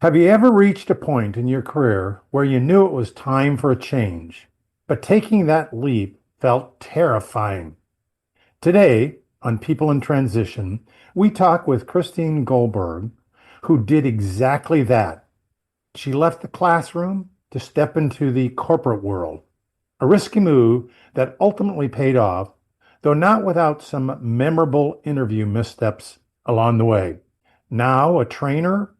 Have you ever reached a point in your career where you knew it was time for a change, but taking that leap felt terrifying? Today, on People in Transition, we talk with Christine Gullborg, who did exactly that. She left the classroom to step into the corporate world, a risky move that ultimately paid off, though not without some memorable interview missteps along the way. Now a trainer,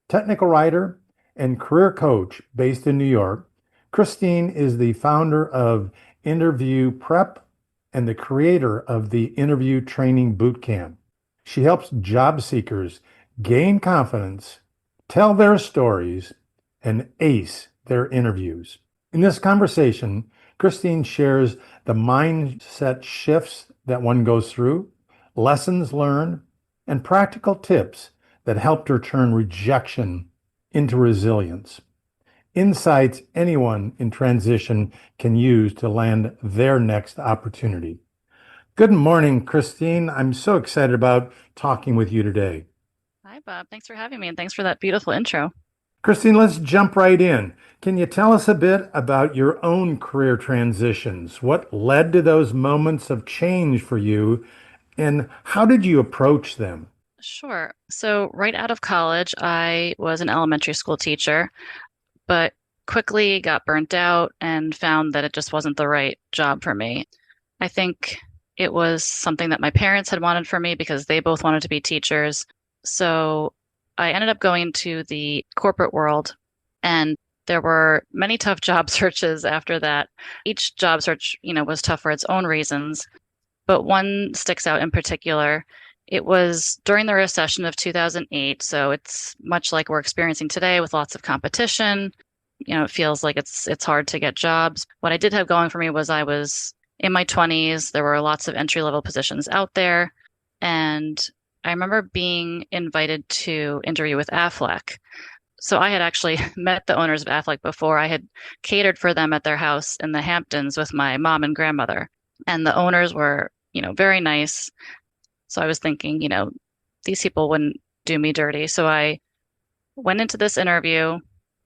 technical writer, and career coach based in New York, Christine is the founder of IntervuPrep and the creator of the Interview Training Bootcamp. She helps job seekers gain confidence, tell their stories, and ace their interviews. In this conversation, Christine shares the mindset shifts that one goes through, lessons learned, and practical tips that helped her turn rejection into resilience. Insights anyone in transition can use to land their next opportunity. Good morning, Christine. I'm so excited about talking with you today. Hi, Bob. Thanks for having me, and thanks for that beautiful intro. Christine, let's jump right in. Can you tell us a bit about your own career transitions? What led to those moments of change for you, and how did you approach them? Sure. So, right out of college, I was an elementary school teacher, but quickly got burnt out and found that it just wasn't the right job for me. I think it was something that my parents had wanted for me because they both wanted to be teachers. So, I ended up going to the corporate world, and there were many tough job searches after that. Each job search, was tough for its own reasons, but one sticks out in particular. It was during the recession of 2008, so it's much like we're experiencing today with lots of competition. It feels like it's hard to get jobs. What I did have going for me was I was in my 20s. There were lots of entry-level positions out there, and I remember being invited to interview with Affleck. So I had actually met the owners of Affleck before. I had catered for them at their house in the Hamptons with my mom and grandmother. And the owners were, very nice. So I was thinking, these people wouldn't do me dirty. So I went into this interview,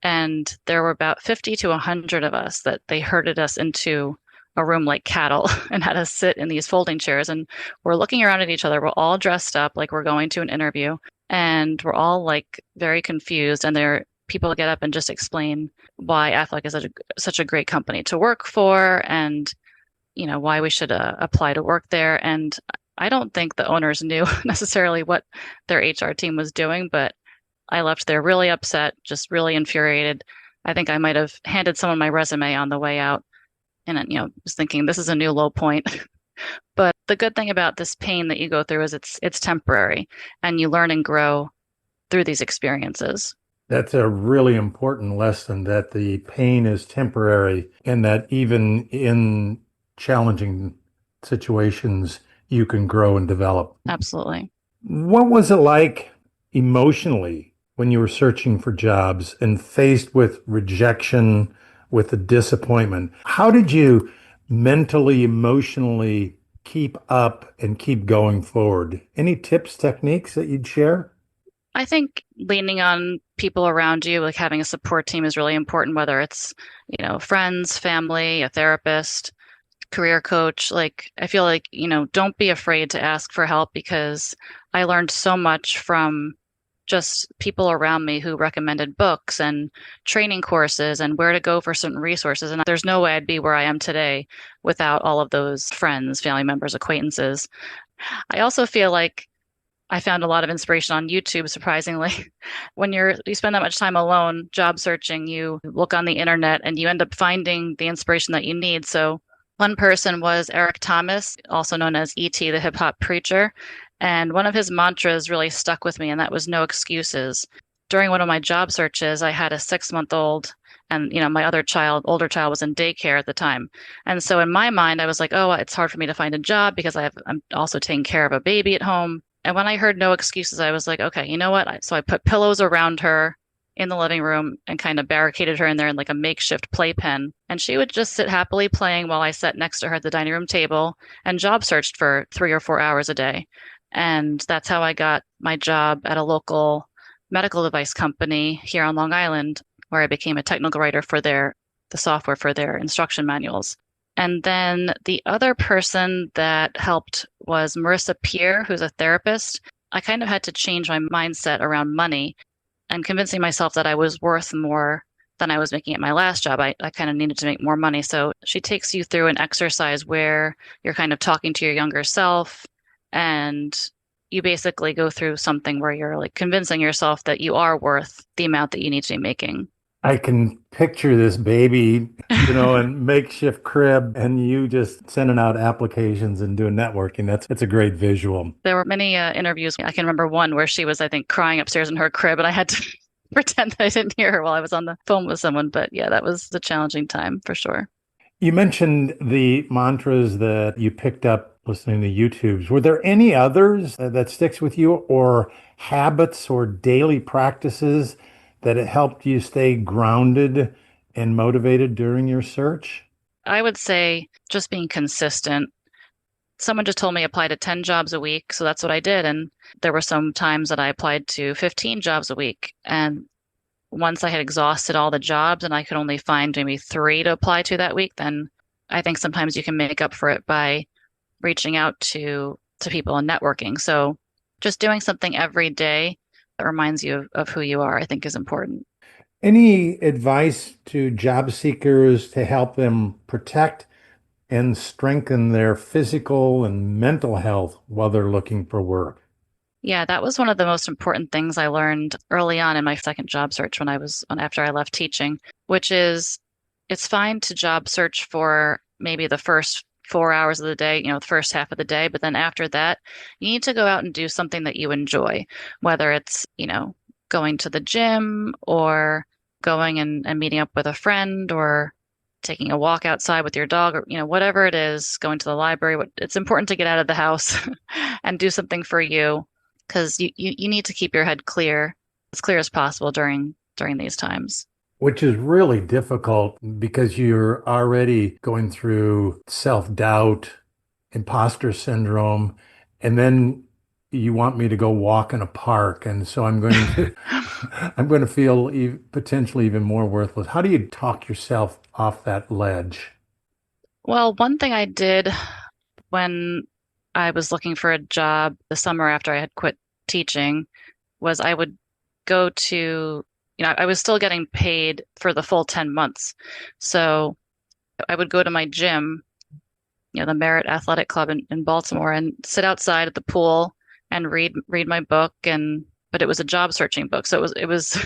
and there were about 50 to 100 of us that they herded us into a room like cattle and had us sit in these folding chairs. And we're looking around at each other. We're all dressed up like we're going to an interview, and we're all like very confused. And there people get up and just explain why Affleck is such a great company to work for, and why we should apply to work there. And I don't think the owners knew necessarily what their HR team was doing, but I left there really upset, just really infuriated. I think I might have handed someone my resume on the way out, and was thinking this is a new low point. But the good thing about this pain that you go through is it's temporary, and you learn and grow through these experiences. That's a really important lesson that the pain is temporary and that even in challenging situations, you can grow and develop. Absolutely. What was it like emotionally when you were searching for jobs and faced with rejection, with the disappointment? How did you mentally, emotionally keep up and keep going forward? Any tips, techniques that you'd share? I think leaning on people around you, like having a support team is really important, whether it's, friends, family, a therapist, career coach. Like, I feel like, don't be afraid to ask for help, because I learned so much from just people around me who recommended books and training courses and where to go for certain resources. And there's no way I'd be where I am today without all of those friends, family members, acquaintances. I also feel like I found a lot of inspiration on YouTube, surprisingly. When you spend that much time alone job searching, you look on the internet and you end up finding the inspiration that you need. So one person was Eric Thomas, also known as E.T., the hip hop preacher. And one of his mantras really stuck with me, and that was no excuses. During one of my job searches, I had a 6-month-old, and my older child was in daycare at the time. And so in my mind, I was like, oh, it's hard for me to find a job because I'm also taking care of a baby at home. And when I heard no excuses, I was like, okay, you know what? So I put pillows around her in the living room and kind of barricaded her in there in like a makeshift playpen. And she would just sit happily playing while I sat next to her at the dining room table and job searched for 3 or 4 hours a day. And that's how I got my job at a local medical device company here on Long Island, where I became a technical writer for the software for their instruction manuals. And then the other person that helped was Marissa Peer, who's a therapist. I kind of had to change my mindset around money and convincing myself that I was worth more than I was making at my last job. I kind of needed to make more money. So she takes you through an exercise where you're kind of talking to your younger self and you basically go through something where you're like convincing yourself that you are worth the amount that you need to be making. I can picture this baby, in makeshift crib and you just sending out applications and doing networking. That's a great visual. There were many interviews. I can remember one where she was, I think, crying upstairs in her crib, and I had to pretend that I didn't hear her while I was on the phone with someone. But yeah, that was a challenging time for sure. You mentioned the mantras that you picked up listening to YouTubes. Were there any others that sticks with you or habits or daily practices that it helped you stay grounded and motivated during your search? I would say just being consistent. Someone just told me apply to 10 jobs a week, so that's what I did. And there were some times that I applied to 15 jobs a week. And once I had exhausted all the jobs and I could only find maybe three to apply to that week, then I think sometimes you can make up for it by reaching out to people and networking. So just doing something every day that reminds you of who you are, I think is important. Any advice to job seekers to help them protect and strengthen their physical and mental health while they're looking for work? Yeah, that was one of the most important things I learned early on in my second job search after I left teaching, which is it's fine to job search for maybe the first 4 hours of the day, the first half of the day, but then after that, you need to go out and do something that you enjoy, whether it's, going to the gym or going and meeting up with a friend or taking a walk outside with your dog or, whatever it is, going to the library. It's important to get out of the house and do something for you because you need to keep your head as clear as possible during these times. Which is really difficult because you're already going through self-doubt, imposter syndrome, and then you want me to go walk in a park, and so I'm going to feel potentially even more worthless. How do you talk yourself off that ledge? Well, one thing I did when I was looking for a job the summer after I had quit teaching was I would go to, I was still getting paid for the full 10 months. So I would go to my gym, the Merritt Athletic Club in Baltimore and sit outside at the pool and read my book but it was a job searching book. So it was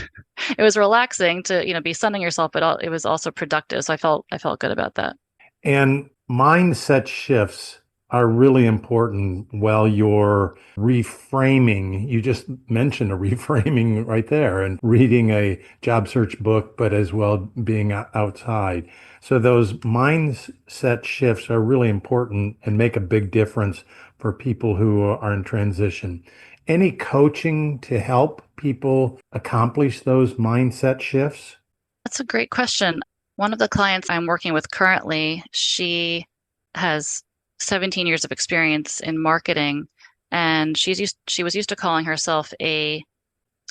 it was relaxing to, be sunning yourself, but it was also productive. So I felt good about that. And mindset shifts are really important while you're reframing. You just mentioned a reframing right there and reading a job search book, but as well being outside. So those mindset shifts are really important and make a big difference for people who are in transition. Any coaching to help people accomplish those mindset shifts? That's a great question. One of the clients I'm working with currently, she has 17 years of experience in marketing, and she was used to calling herself a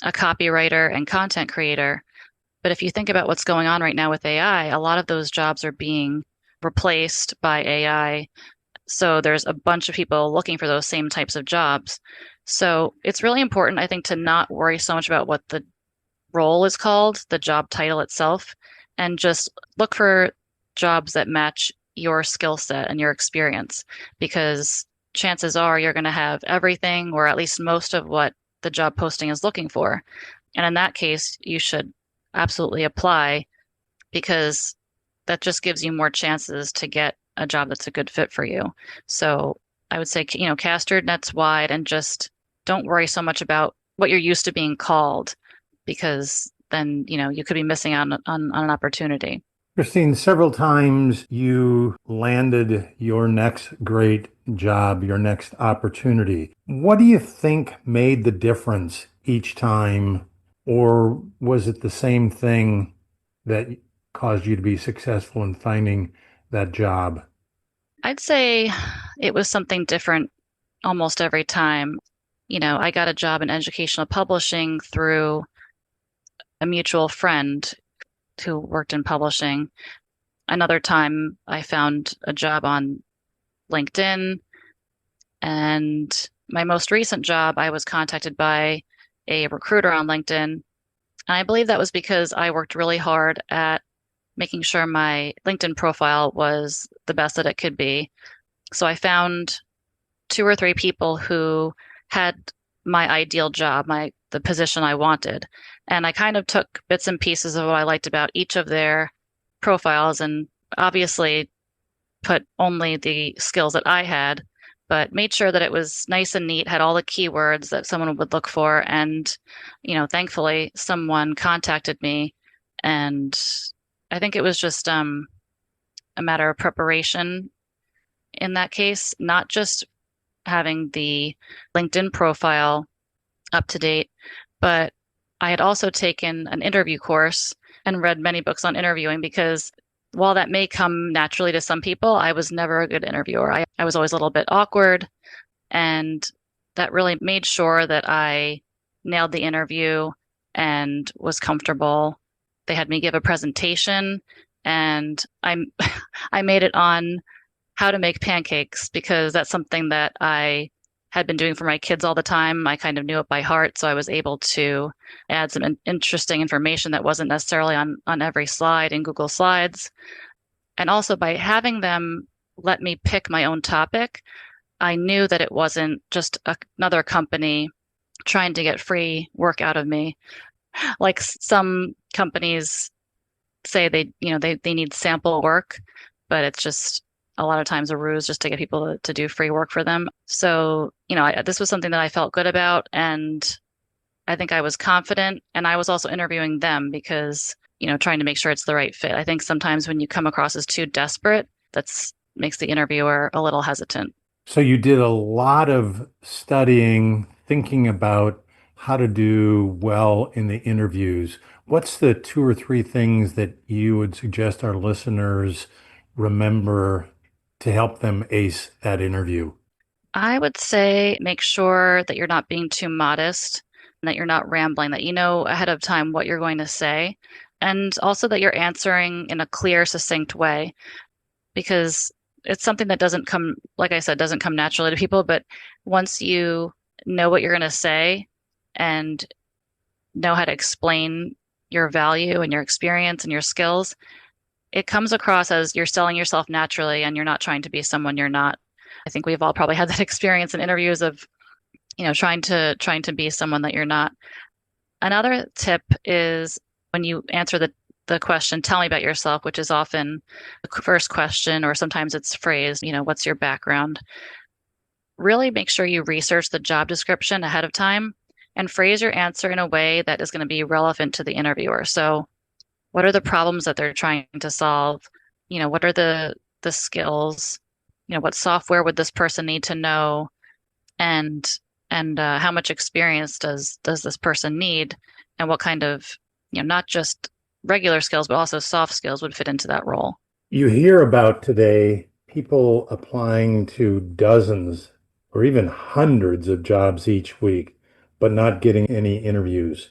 copywriter and content creator. But if you think about what's going on right now with AI, a lot of those jobs are being replaced by AI. So there's a bunch of people looking for those same types of jobs. So it's really important, I think, to not worry so much about what the role is called, the job title itself, and just look for jobs that match your skill set and your experience because chances are you're going to have everything or at least most of what the job posting is looking for. And in that case, you should absolutely apply because that just gives you more chances to get a job that's a good fit for you. So I would say, cast your nets wide and just don't worry so much about what you're used to being called because then, you could be missing out on an opportunity. Christine, several times you landed your next great job, your next opportunity. What do you think made the difference each time, or was it the same thing that caused you to be successful in finding that job? I'd say it was something different almost every time. I got a job in educational publishing through a mutual friend who worked in publishing. Another time I found a job on LinkedIn. And my most recent job, I was contacted by a recruiter on LinkedIn. And I believe that was because I worked really hard at making sure my LinkedIn profile was the best that it could be. So I found two or three people who had my ideal job, the position I wanted. And I kind of took bits and pieces of what I liked about each of their profiles and obviously put only the skills that I had, but made sure that it was nice and neat, had all the keywords that someone would look for. And, thankfully someone contacted me and I think it was just a matter of preparation in that case, not just having the LinkedIn profile up to date, but I had also taken an interview course and read many books on interviewing because while that may come naturally to some people, I was never a good interviewer. I was always a little bit awkward, and that really made sure that I nailed the interview and was comfortable. They had me give a presentation, and I made it on how to make pancakes because that's something that I had been doing for my kids all the time. I kind of knew it by heart, so I was able to add some interesting information that wasn't necessarily on every slide in Google Slides. And also by having them let me pick my own topic, I knew that it wasn't just another company trying to get free work out of me. Like some companies say they need sample work, but it's just a lot of times a ruse just to get people to do free work for them. So, this was something that I felt good about, and I think I was confident, and I was also interviewing them because, trying to make sure it's the right fit. I think sometimes when you come across as too desperate, that's makes the interviewer a little hesitant. So you did a lot of studying, thinking about how to do well in the interviews. What's the two or three things that you would suggest our listeners remember to help them ace that interview? I would say make sure that you're not being too modest and that you're not rambling, that you know ahead of time what you're going to say, and also that you're answering in a clear, succinct way because it's something that doesn't come, like I said, doesn't come naturally to people. But once you know what you're going to say and know how to explain your value and your experience and your skills, it comes across as you're selling yourself naturally and you're not trying to be someone you're not. I think we've all probably had that experience in interviews of, trying to be someone that you're not. Another tip is when you answer the question, tell me about yourself, which is often the first question, or sometimes it's phrased, what's your background? Really make sure you research the job description ahead of time and phrase your answer in a way that is going to be relevant to the interviewer. So, what are the problems that they're trying to solve? What are the skills? What software would this person need to know? And how much experience does this person need? And what kind of, not just regular skills, but also soft skills would fit into that role. You hear about today people applying to dozens or even hundreds of jobs each week, but not getting any interviews.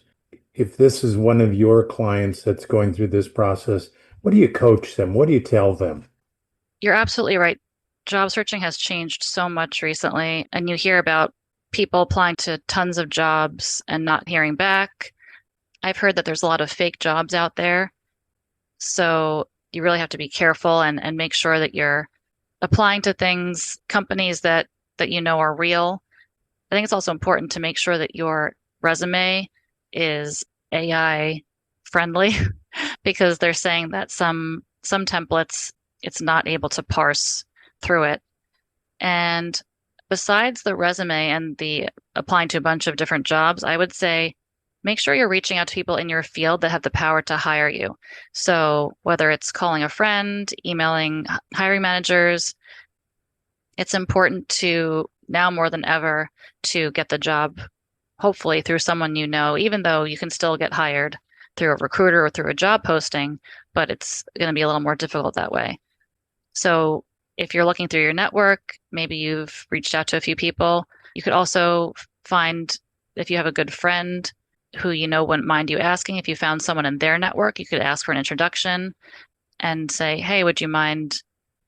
If this is one of your clients that's going through this process, what do you coach them? What do you tell them? You're absolutely right. Job searching has changed so much recently, and you hear about people applying to tons of jobs and not hearing back. I've heard that there's a lot of fake jobs out there. So you really have to be careful and make sure that you're applying to companies that you know are real. I think it's also important to make sure that your resume is AI friendly because they're saying that some templates it's not able to parse through it. And besides the resume and the applying to a bunch of different jobs, I would say make sure you're reaching out to people in your field that have the power to hire you. So whether it's calling a friend, emailing hiring managers, it's important to now more than ever to get the job, hopefully through someone you know, even though you can still get hired through a recruiter or through a job posting, but it's going to be a little more difficult that way. So if you're looking through your network, maybe you've reached out to a few people. You could also find if you have a good friend who you know wouldn't mind you asking. If you found someone in their network, you could ask for an introduction and say, hey, would you mind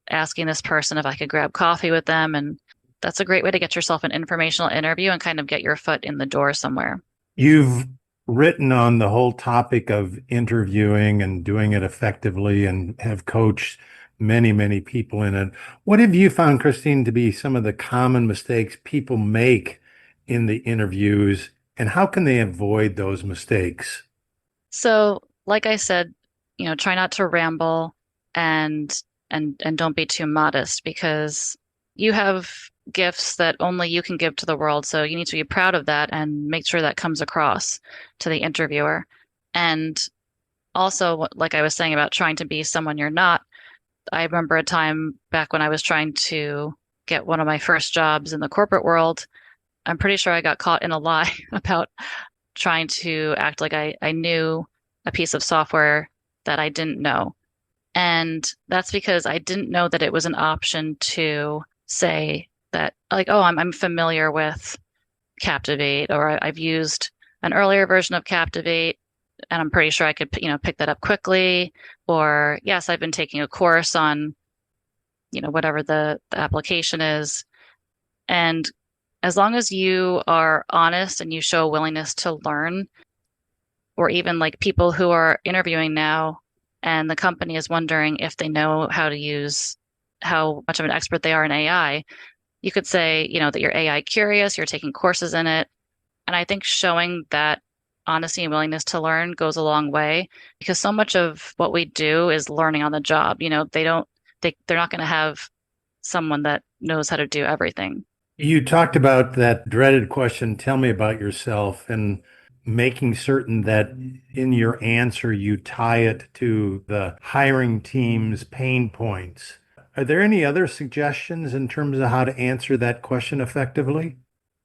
asking this person if I could grab coffee with them? And that's a great way to get yourself an informational interview and kind of get your foot in the door somewhere. You've written on the whole topic of interviewing and doing it effectively and have coached many, many people in it. What have you found, Christine, to be some of the common mistakes people make in the interviews, and how can they avoid those mistakes? So, like I said, try not to ramble and and don't be too modest because you have gifts that only you can give to the world. So you need to be proud of that and make sure that comes across to the interviewer. And also, like I was saying about trying to be someone you're not, I remember a time back when I was trying to get one of my first jobs in the corporate world. I'm pretty sure I got caught in a lie about trying to act like I knew a piece of software that I didn't know. And that's because I didn't know that it was an option to say that, like, oh, I'm familiar with Captivate, or I've used an earlier version of Captivate, and I'm pretty sure I could, pick that up quickly. Or, yes, I've been taking a course on, whatever the application is. And as long as you are honest and you show a willingness to learn, or even like people who are interviewing now and the company is wondering if they know how much of an expert they are in AI, you could say, that you're AI curious, you're taking courses in it. And I think showing that honesty and willingness to learn goes a long way because so much of what we do is learning on the job. They're not going to have someone that knows how to do everything. You talked about that dreaded question, tell me about yourself, and making certain that in your answer you tie it to the hiring team's pain points. Are there any other suggestions in terms of how to answer that question effectively?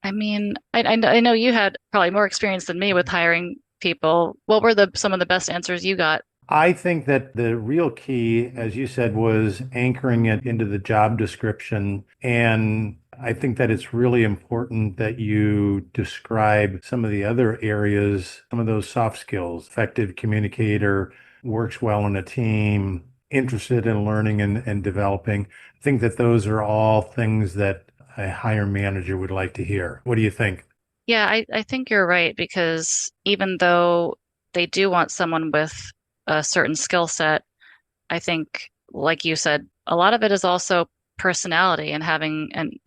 I mean, I know you had probably more experience than me with hiring people. What were some of the best answers you got? I think that the real key, as you said, was anchoring it into the job description. And I think that it's really important that you describe some of the other areas, some of those soft skills, effective communicator, works well in a team, interested in learning and developing. I think that those are all things that a hire manager would like to hear. What do you think? Yeah, I think you're right because even though they do want someone with a certain skill set, I think, like you said, a lot of it is also personality and having and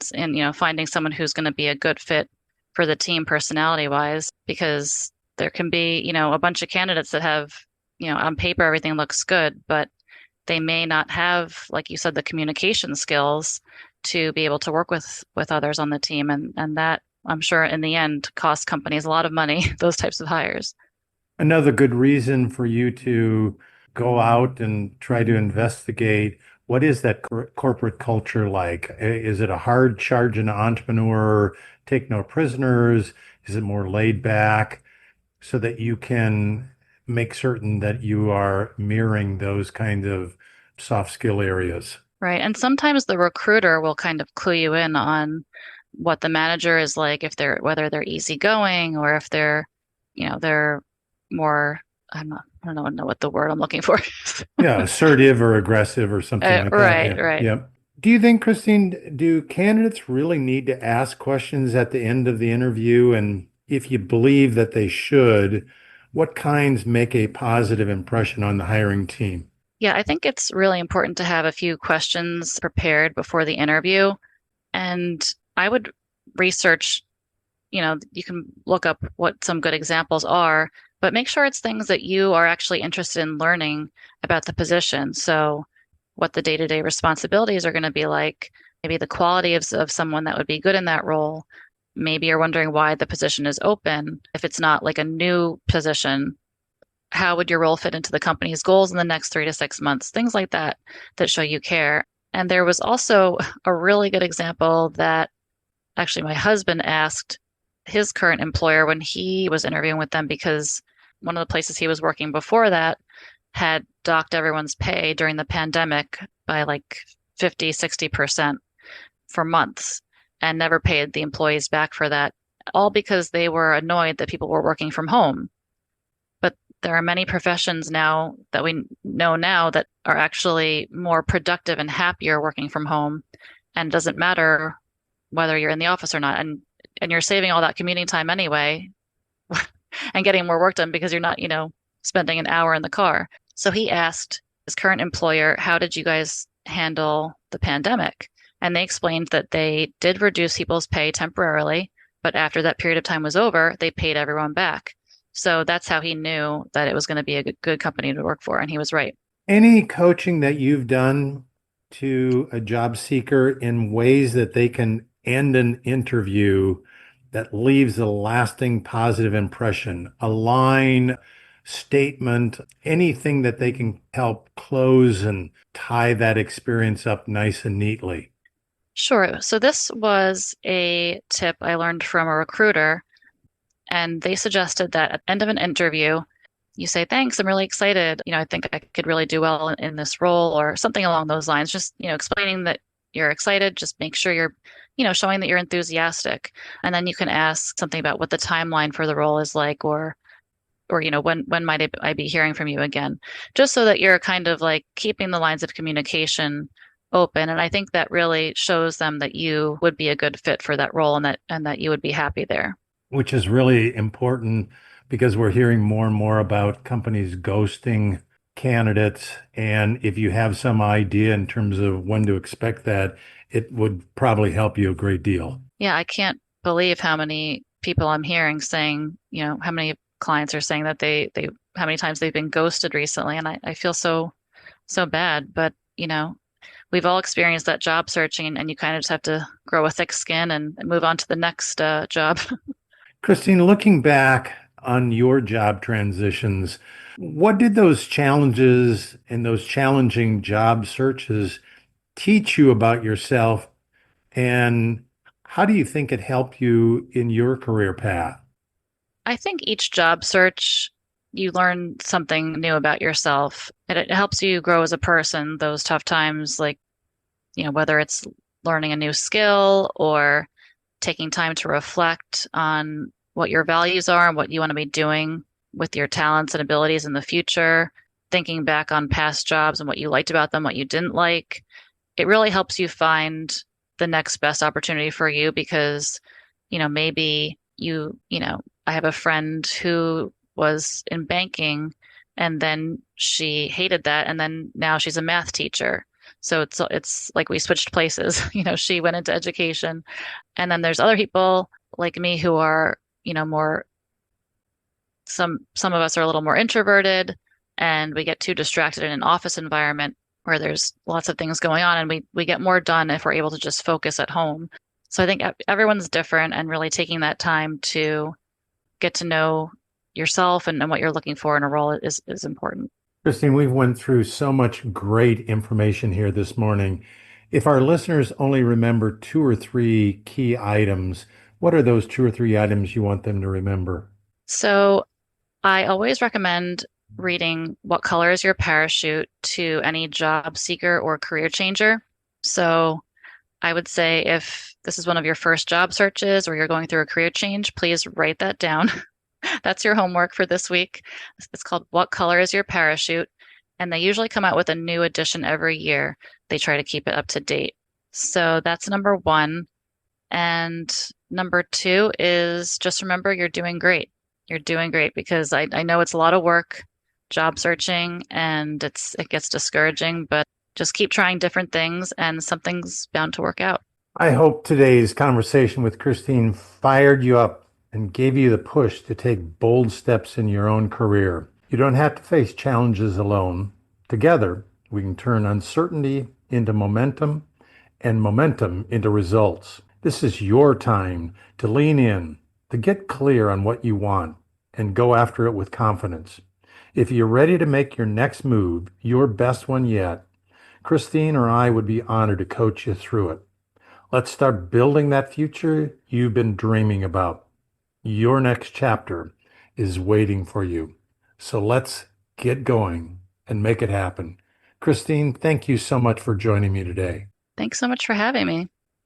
finding someone who's going to be a good fit for the team personality wise, because there can be, a bunch of candidates that have, on paper everything looks good, but they may not have, like you said, the communication skills to be able to work with others on the team, and that I'm sure in the end costs companies a lot of money, those types of hires. Another good reason for you to go out and try to investigate what is that corporate culture like? Is it a hard charging entrepreneur, take no prisoners? Is it more laid back so that you can make certain that you are mirroring those kind of soft skill areas? Right. And sometimes the recruiter will kind of clue you in on what the manager is like, if whether they're easygoing or if they're more, I don't know what the word I'm looking for. Yeah, assertive or aggressive or something like that. Right, Yeah. right. Yeah. Do you think, Christine, do candidates really need to ask questions at the end of the interview? And if you believe that they should, what kinds make a positive impression on the hiring team? Yeah, I think it's really important to have a few questions prepared before the interview. And I would research, you can look up what some good examples are, but make sure it's things that you are actually interested in learning about the position. So, what the day-to-day responsibilities are going to be like, maybe the quality of someone that would be good in that role. Maybe you're wondering why the position is open. If it's not like a new position, how would your role fit into the company's goals in the next 3 to 6 months? Things like that that show you care. And there was also a really good example that actually my husband asked his current employer when he was interviewing with them because one of the places he was working before that had docked everyone's pay during the pandemic by like 50, 60% for months and never paid the employees back for that all because they were annoyed that people were working from home. But there are many professions now that we know now that are actually more productive and happier working from home. And it doesn't matter whether you're in the office or not. And you're saving all that commuting time anyway and getting more work done because you're not, spending an hour in the car. So he asked his current employer, how did you guys handle the pandemic? And they explained that they did reduce people's pay temporarily, but after that period of time was over, they paid everyone back. So that's how he knew that it was going to be a good company to work for. And he was right. Any coaching that you've done to a job seeker in ways that they can end an interview that leaves a lasting positive impression, a line, statement, anything that they can help close and tie that experience up nice and neatly? Sure. So this was a tip I learned from a recruiter, and they suggested that at the end of an interview, you say, thanks, I'm really excited. I think I could really do well in this role or something along those lines. Just, explaining that you're excited. Just make sure you're, showing that you're enthusiastic. And then you can ask something about what the timeline for the role is like, or, when might I be hearing from you again? Just so that you're kind of like keeping the lines of communication open. And I think that really shows them that you would be a good fit for that role and that you would be happy there. Which is really important because we're hearing more and more about companies ghosting candidates. And if you have some idea in terms of when to expect that, it would probably help you a great deal. Yeah, I can't believe how many people I'm hearing saying, how many clients are saying that how many times they've been ghosted recently. And I feel so bad. But, we've all experienced that job searching and you kind of just have to grow a thick skin and move on to the next job. Christine, looking back on your job transitions, what did those challenges and those challenging job searches teach you about yourself? And how do you think it helped you in your career path? I think each job search, you learn something new about yourself. It helps you grow as a person, those tough times, like, whether it's learning a new skill or taking time to reflect on what your values are and what you want to be doing with your talents and abilities in the future, thinking back on past jobs and what you liked about them, what you didn't like. It really helps you find the next best opportunity for you because, maybe I have a friend who was in banking and then she hated that and then now she's a math teacher. So it's like we switched places. She went into education and then there's other people like me who are, more some of us are a little more introverted and we get too distracted in an office environment where there's lots of things going on and we get more done if we're able to just focus at home. So I think everyone's different and really taking that time to get to know yourself and what you're looking for in a role is important. Christine, we've went through so much great information here this morning. If our listeners only remember two or three key items, what are those two or three items you want them to remember? So I always recommend reading What Color is Your Parachute to any job seeker or career changer. So I would say if this is one of your first job searches or you're going through a career change, please write that down. That's your homework for this week. It's called What Color is Your Parachute? And they usually come out with a new edition every year. They try to keep it up to date. So that's number one. And number two is just remember you're doing great. You're doing great because I know it's a lot of work, job searching, and it gets discouraging, but just keep trying different things and something's bound to work out. I hope today's conversation with Christine fired you up and gave you the push to take bold steps in your own career. You don't have to face challenges alone. Together, we can turn uncertainty into momentum and momentum into results. This is your time to lean in, to get clear on what you want, and go after it with confidence. If you're ready to make your next move, your best one yet, Christine or I would be honored to coach you through it. Let's start building that future you've been dreaming about. Your next chapter is waiting for you. So let's get going and make it happen. Christine, thank you so much for joining me today. Thanks so much for having me.